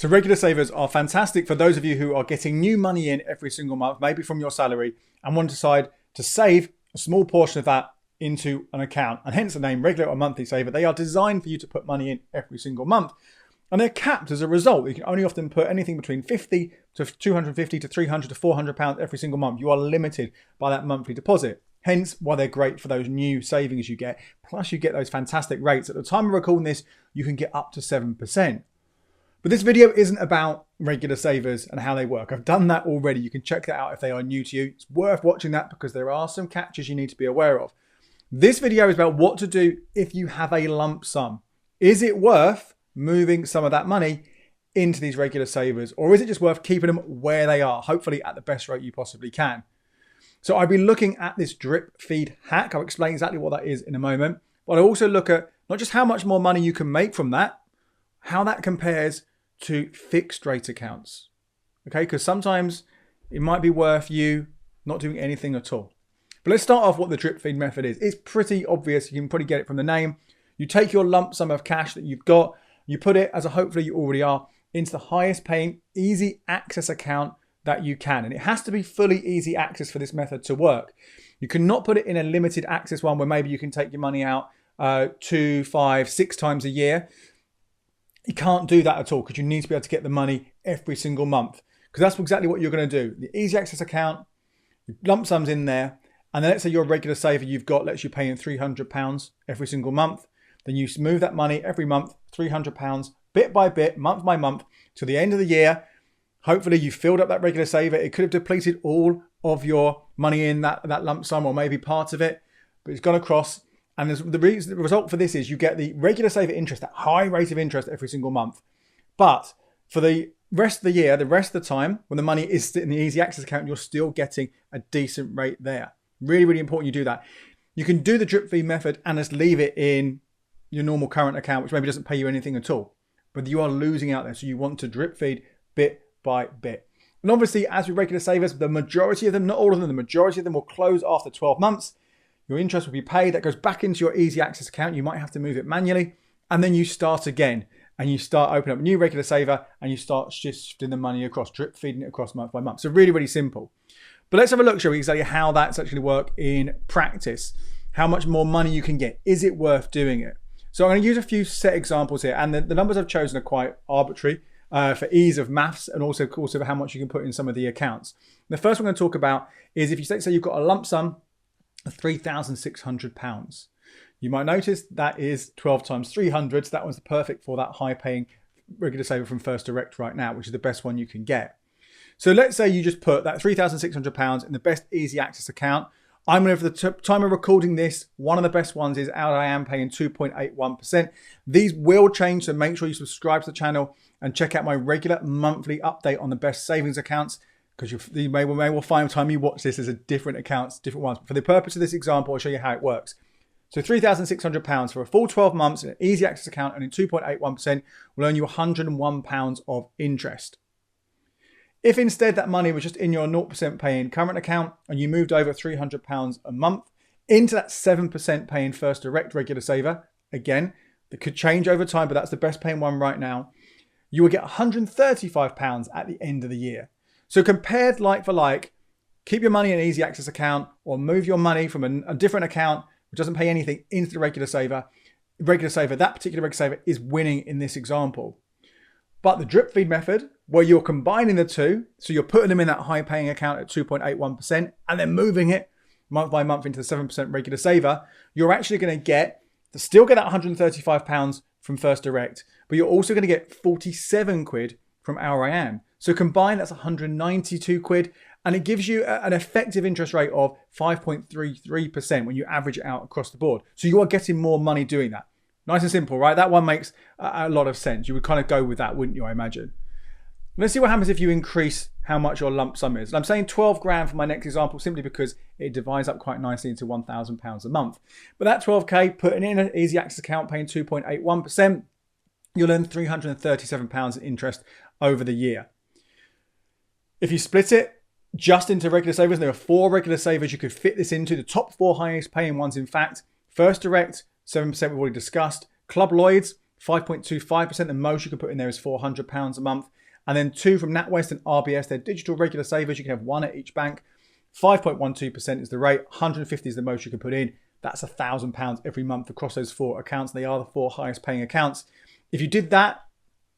So regular savers are fantastic for those of you who are getting new money in every single month, maybe from your salary, and want to decide to save a small portion of that into an account. And hence the name regular or monthly saver. They are designed for you to put money in every single month. And they're capped as a result. You can only often put anything between 50 to 250 to 300 to 400 pounds every single month. You are limited by that monthly deposit. Hence why they're great for those new savings you get. Plus you get those fantastic rates. At the time of recording this, you can get up to 7%. But this video isn't about regular savers and how they work. I've done that already. You can check that out if they are new to you. It's worth watching that because there are some catches you need to be aware of. This video is about what to do if you have a lump sum. Is it worth moving some of that money into these regular savers, or is it just worth keeping them where they are, hopefully at the best rate you possibly can? So I'll be looking at this drip feed hack. I'll explain exactly what that is in a moment, but I'll also look at not just how much more money you can make from that, how that compares to fixed rate accounts. Okay, because sometimes it might be worth you not doing anything at all. But let's start off what the drip feed method is. It's pretty obvious. You can probably get it from the name. You take your lump sum of cash that you've got, you put it, as hopefully you already are, into the highest paying easy access account that you can. And it has to be fully easy access for this method to work. You cannot put it in a limited access one where maybe you can take your money out 2, 5, 6 times a year. You can't do that at all because you need to be able to get the money every single month, because that's exactly what you're going to do. The easy access account, your lump sums in there, and then let's say your regular saver you've got lets you pay in £300 every single month. Then you move that money every month, £300, bit by bit, month by month, to the end of the year. Hopefully you filled up that regular saver. It could have depleted all of your money in that lump sum, or maybe part of it, but it's gone across. And the result for this is you get the regular saver interest, that high rate of interest every single month. But for the rest of the year, the rest of the time, when the money is in the easy access account, you're still getting a decent rate there. Really, really important you do that. You can do the drip feed method and just leave it in your normal current account, which maybe doesn't pay you anything at all. But you are losing out there. So you want to drip feed bit by bit. And obviously, as with regular savers, the majority of them, not all of them, the majority of them will close after 12 months. Your interest will be paid. That goes back into your easy access account. You might have to move it manually. And then you start again. And you start opening up a new regular saver and you start shifting the money across, drip feeding it across month by month. So really, really simple. But let's have a look, shall we, exactly how that's actually work in practice. How much more money you can get. Is it worth doing it? So I'm going to use a few set examples here. And the numbers I've chosen are quite arbitrary for ease of maths and also for how much you can put in some of the accounts. The first one I'm going to talk about is if you say you've got a lump sum of £3,600. You might notice that is 12 times 300. So that one's perfect for that high paying regular saver from First Direct right now, which is the best one you can get. So let's say you just put that £3,600 in the best easy access account. I'm going to, for the time of recording this, one of the best ones is out. I am paying 2.81%. These will change, so make sure you subscribe to the channel and check out my regular monthly update on the best savings accounts, because you may well find time you watch this as a different accounts, different ones. But for the purpose of this example, I'll show you how it works. So £3,600 for a full 12 months in an easy access account and in 2.81% will earn you £101 of interest. If instead that money was just in your 0% paying current account and you moved over £300 a month into that 7% paying First Direct regular saver, again, that could change over time, but that's the best paying one right now, you will get £135 at the end of the year. So compared like for like, keep your money in an easy access account or move your money from a different account which doesn't pay anything into the regular saver. That particular regular saver is winning in this example. But the drip feed method, where you're combining the two, so you're putting them in that high paying account at 2.81% and then moving it month by month into the 7% regular saver, you're actually going to still get that £135 from First Direct, but you're also going to get 47 quid from Our I Am. So combined, that's 192 quid, and it gives you an effective interest rate of 5.33% when you average it out across the board. So you are getting more money doing that. Nice and simple, right? That one makes a lot of sense. You would kind of go with that, wouldn't you, I imagine? Let's see what happens if you increase how much your lump sum is. And I'm saying 12 grand for my next example simply because it divides up quite nicely into £1,000 a month. But that 12k, putting in an easy access account, paying 2.81%, you'll earn £337 in interest over the year. If you split it just into regular savers, there are 4 regular savers you could fit this into. The top 4 highest paying ones, in fact, First Direct, 7% we've already discussed. Club Lloyd's, 5.25%. The most you can put in there is £400 a month. And then 2 from NatWest and RBS. They're digital regular savers. You can have 1 at each bank. 5.12% is the rate. 150 is the most you can put in. That's £1,000 every month across those 4 accounts. They are the 4 highest paying accounts. If you did that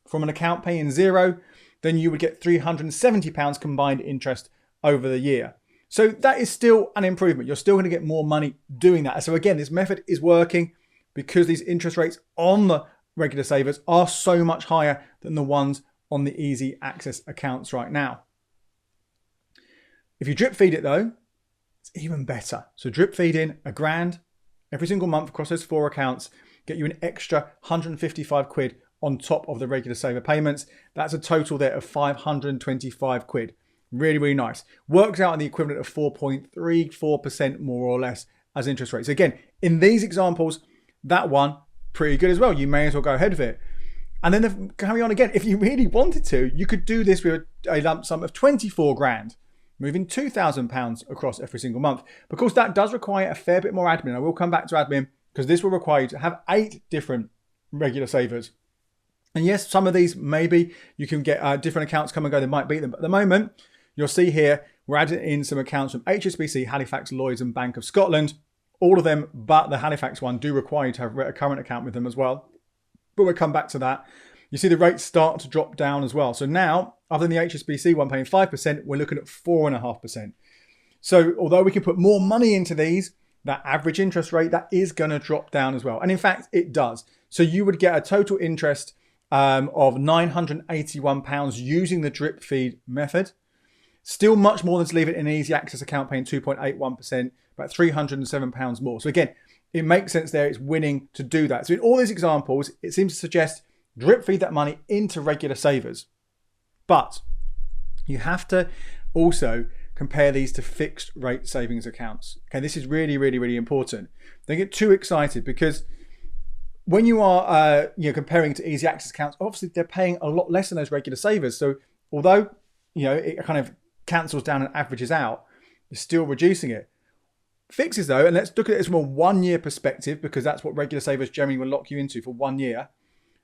from an account paying 0, then you would get £370 combined interest over the year. So that is still an improvement. You're still going to get more money doing that. So again, this method is working because these interest rates on the regular savers are so much higher than the ones on the easy access accounts right now. If you drip feed it though, it's even better. So drip feed in £1,000 every single month across those 4 accounts, get you an extra 155 quid on top of the regular saver payments. That's a total there of 525 quid. Really, really nice. Works out in the equivalent of 4.34% more or less as interest rates. Again, in these examples, that one, pretty good as well. You may as well go ahead with it. And then carry on again. If you really wanted to, you could do this with a lump sum of 24 grand, moving £2,000 across every single month. Of course, that does require a fair bit more admin. I will come back to admin because this will require you to have 8 different regular savers. And yes, some of these, maybe you can get different accounts come and go. They might beat them. But at the moment, you'll see here, we're adding in some accounts from HSBC, Halifax, Lloyds and Bank of Scotland. All of them, but the Halifax one, do require you to have a current account with them as well. But we'll come back to that. You see the rates start to drop down as well. So now, other than the HSBC one paying 5%, we're looking at 4.5%. So although we can put more money into these, that average interest rate, that is going to drop down as well. And in fact, it does. So you would get a total interest of £981 using the drip feed method. Still much more than to leave it in an easy access account paying 2.81%, about £307 more. So again, it makes sense there. It's winning to do that. So in all these examples, it seems to suggest drip feed that money into regular savers. But you have to also compare these to fixed rate savings accounts. Okay, this is really, really, really important. Don't get too excited because when you are comparing to easy access accounts, obviously they're paying a lot less than those regular savers. So although it kind of cancels down and averages out, you're still reducing it. Fixes though, and let's look at it from a 1 year perspective because that's what regular savers generally will lock you into for 1 year.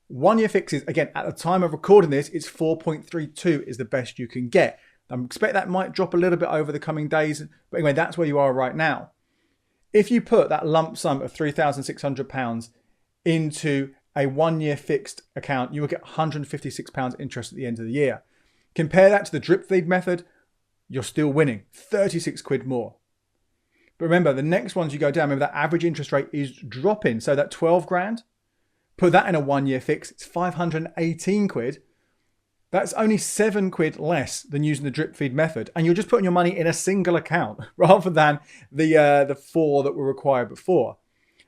1 year fixes, again, at the time of recording this, it's 4.32 is the best you can get. I expect that might drop a little bit over the coming days, but anyway, that's where you are right now. If you put that lump sum of £3,600 into a 1 year fixed account, you will get £156 interest at the end of the year. Compare that to the drip feed method, you're still winning 36 quid more. But remember, the next ones you go down, remember that average interest rate is dropping. So that 12 grand, put that in a 1 year fix, it's 518 quid. That's only 7 quid less than using the drip feed method. And you're just putting your money in a single account rather than the 4 that were required before.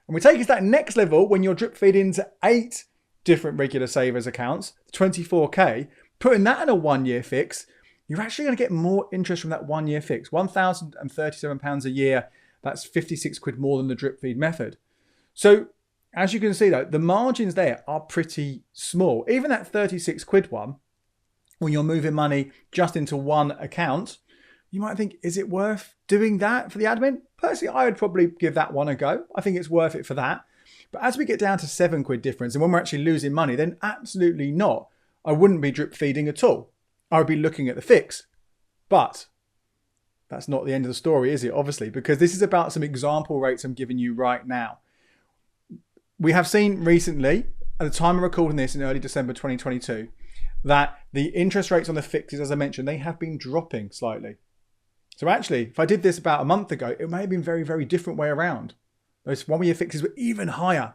And we take it to that next level when you're drip feed into 8 different regular savers accounts, 24k, putting that in a 1 year fix, you're actually going to get more interest from that 1 year fix. £1,037 a year. That's 56 quid more than the drip feed method. So as you can see though, the margins there are pretty small. Even that 36 quid one, when you're moving money just into one account, you might think, is it worth doing that for the admin? Personally, I would probably give that one a go. I think it's worth it for that. But as we get down to 7 quid difference and when we're actually losing money, then absolutely not. I wouldn't be drip feeding at all. I would be looking at the fix. But that's not the end of the story, is it? Obviously, because this is about some example rates I'm giving you right now. We have seen recently, at the time of recording this in early December 2022, that the interest rates on the fixes, as I mentioned, they have been dropping slightly. So actually, if I did this about a month ago, it may have been very, very different way around. Those 1 year fixes were even higher.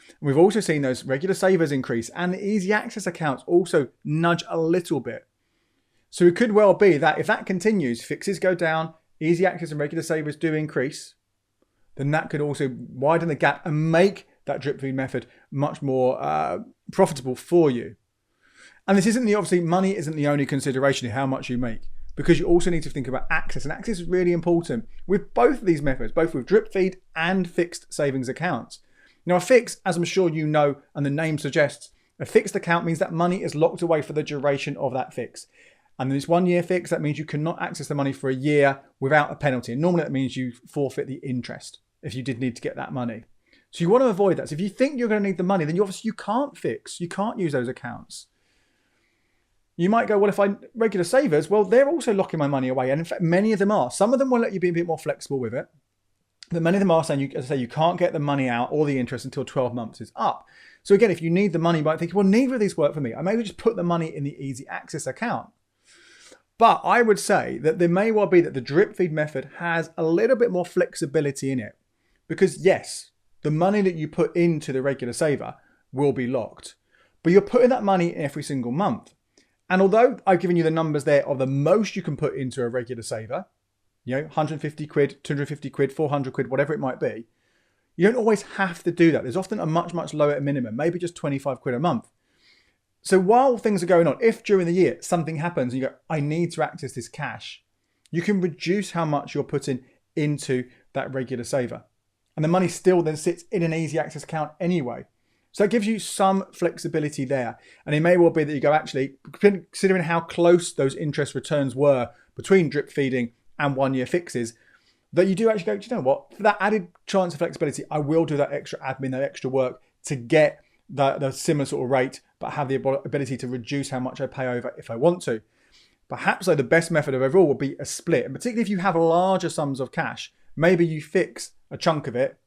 And we've also seen those regular savers increase and the easy access accounts also nudge a little bit. So it could well be that if that continues, fixes go down, easy access and regular savers do increase, then that could also widen the gap and make that drip feed method much more profitable for you. And this isn't obviously money isn't the only consideration in how much you make, because you also need to think about access, and access is really important with both of these methods, both with drip feed and fixed savings accounts. Now a fix, as I'm sure you know and the name suggests, a fixed account means that money is locked away for the duration of that fix. And this 1 year fix, that means you cannot access the money for a year without a penalty. And normally that means you forfeit the interest if you did need to get that money. So you want to avoid that. So if you think you're going to need the money, then you can't fix. You can't use those accounts. You might go, well, if I regular savers, well, they're also locking my money away. And in fact, many of them are. Some of them will let you be a bit more flexible with it. But many of them are saying, as I say, you can't get the money out or the interest until 12 months is up. So again, if you need the money, you might think, well, neither of these work for me. I maybe just put the money in the easy access account. But I would say that there may well be that the drip feed method has a little bit more flexibility in it. Because yes, the money that you put into the regular saver will be locked. But you're putting that money in every single month. And although I've given you the numbers there of the most you can put into a regular saver, 150 quid, 250 quid, 400 quid, whatever it might be, you don't always have to do that. There's often a much, much lower minimum, maybe just 25 quid a month. So while things are going on, if during the year something happens and you go, I need to access this cash, you can reduce how much you're putting into that regular saver. And the money still then sits in an easy access account anyway. So it gives you some flexibility there. And it may well be that you go, actually, considering how close those interest returns were between drip feeding and 1 year fixes, that you do actually go, do you know what? For that added chance of flexibility, I will do that extra admin, that extra work to get the similar sort of rate, but have the ability to reduce how much I pay over if I want to. Perhaps though the best method of overall would be a split. And particularly if you have larger sums of cash, maybe you fix a chunk of it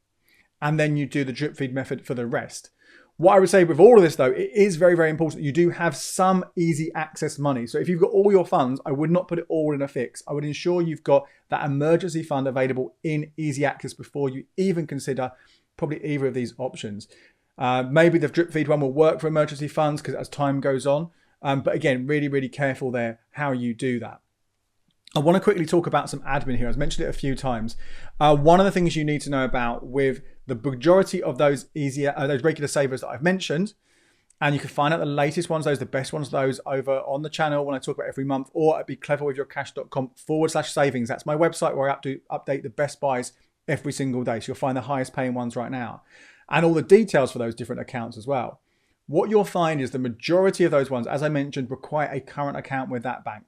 and then you do the drip feed method for the rest. What I would say with all of this, though, it is very, very important that you do have some easy access money. So if you've got all your funds, I would not put it all in a fix. I would ensure you've got that emergency fund available in easy access before you even consider probably either of these options. Maybe the drip feed one will work for emergency funds because as time goes on. But again, really, really careful there how you do that. I want to quickly talk about some admin here. I've mentioned it a few times. One of the things you need to know about with the majority of those those regular savers that I've mentioned, and you can find out the latest ones, the best ones, those over on the channel when I talk about every month, or at becleverwithyourcash.com/savings. That's my website where I update the best buys every single day. So you'll find the highest paying ones right now and all the details for those different accounts as well. What you'll find is the majority of those ones, as I mentioned, require a current account with that bank.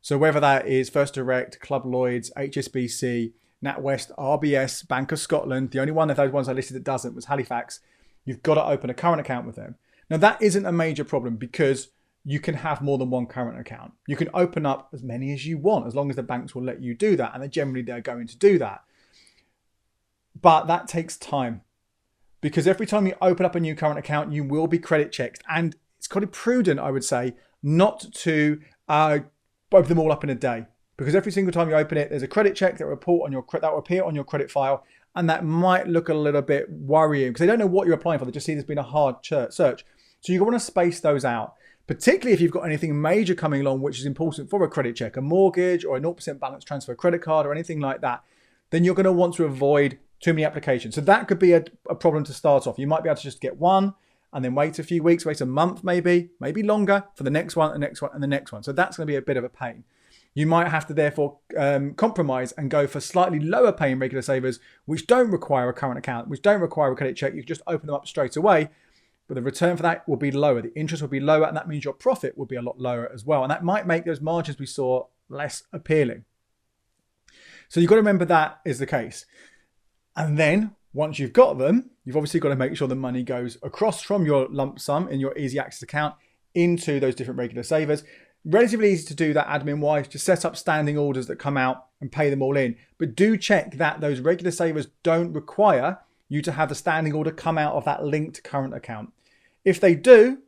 So whether that is First Direct, Club Lloyds, HSBC, NatWest, RBS, Bank of Scotland, the only one of those ones I listed that doesn't was Halifax, you've got to open a current account with them. Now that isn't a major problem because you can have more than one current account. You can open up as many as you want as long as the banks will let you do that, and they're going to do that. But that takes time because every time you open up a new current account, you will be credit checked, and it's kind of prudent, I would say, not to open them all up in a day, because every single time you open it, there's a credit check that will appear on your credit file, and that might look a little bit worrying because they don't know what you're applying for. They just see there's been a hard search. So you want to space those out, particularly if you've got anything major coming along, which is important for a credit check, a mortgage or a 0% balance transfer credit card or anything like that. Then you're going to want to avoid too many applications. So that could be a problem to start off. You might be able to just get one and then wait a few weeks, wait a month maybe longer for the next one, the next one, and the next one. So that's going to be a bit of a pain. You might have to therefore compromise and go for slightly lower paying regular savers, which don't require a current account, which don't require a credit check. You just open them up straight away, but the return for that will be lower. The interest will be lower, and that means your profit will be a lot lower as well. And that might make those margins we saw less appealing. So you've got to remember that is the case. And then once you've got them, you've obviously got to make sure the money goes across from your lump sum in your easy access account into those different regular savers. Relatively easy to do that admin wise, just set up standing orders that come out and pay them all in. But do check that those regular savers don't require you to have the standing order come out of that linked current account. If they do,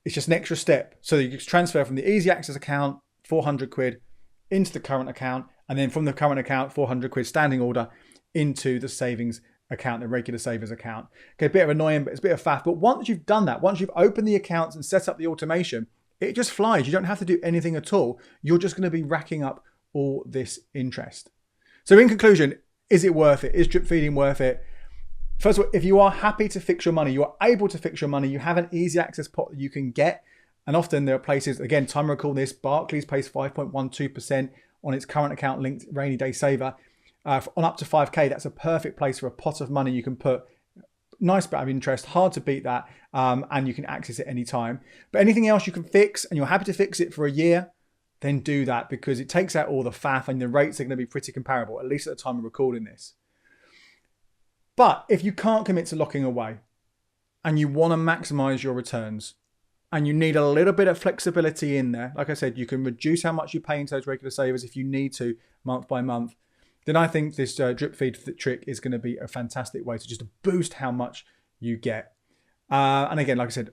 it's just an extra step. So you can transfer from the easy access account, 400 quid, into the current account, and then from the current account, 400 quid standing order into the savings account, the regular savers account. Okay, a bit of annoying, but it's a bit of faff. But once you've done that, once you've opened the accounts and set up the automation, it just flies. You don't have to do anything at all. You're just going to be racking up all this interest. So in conclusion, is it worth it? Is drip feeding worth it? First of all, if you are happy to fix your money, you are able to fix your money, you have an easy access pot that you can get. And often there are places, again, time to recall this, Barclays pays 5.12% on its current account linked rainy day saver. On up to 5k, that's a perfect place for a pot of money you can put. Nice bit of interest, hard to beat that, and you can access it anytime. But anything else you can fix, and you're happy to fix it for a year, then do that because it takes out all the faff and the rates are going to be pretty comparable, at least at the time of recording this. But if you can't commit to locking away and you want to maximize your returns and you need a little bit of flexibility in there, like I said, you can reduce how much you pay into those regular savers if you need to month by month, then I think this drip feed trick is going to be a fantastic way to just boost how much you get. And again, like I said,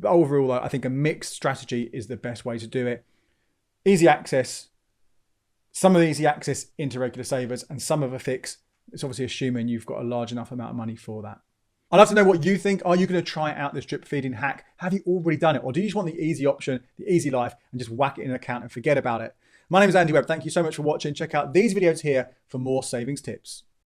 overall, I think a mixed strategy is the best way to do it. Easy access, some of the easy access into regular savers and some of a fix. It's obviously assuming you've got a large enough amount of money for that. I'd love to know what you think. Are you going to try out this drip feeding hack? Have you already done it? Or do you just want the easy option, the easy life, and just whack it in an account and forget about it? My name is Andy Webb. Thank you so much for watching. Check out these videos here for more savings tips.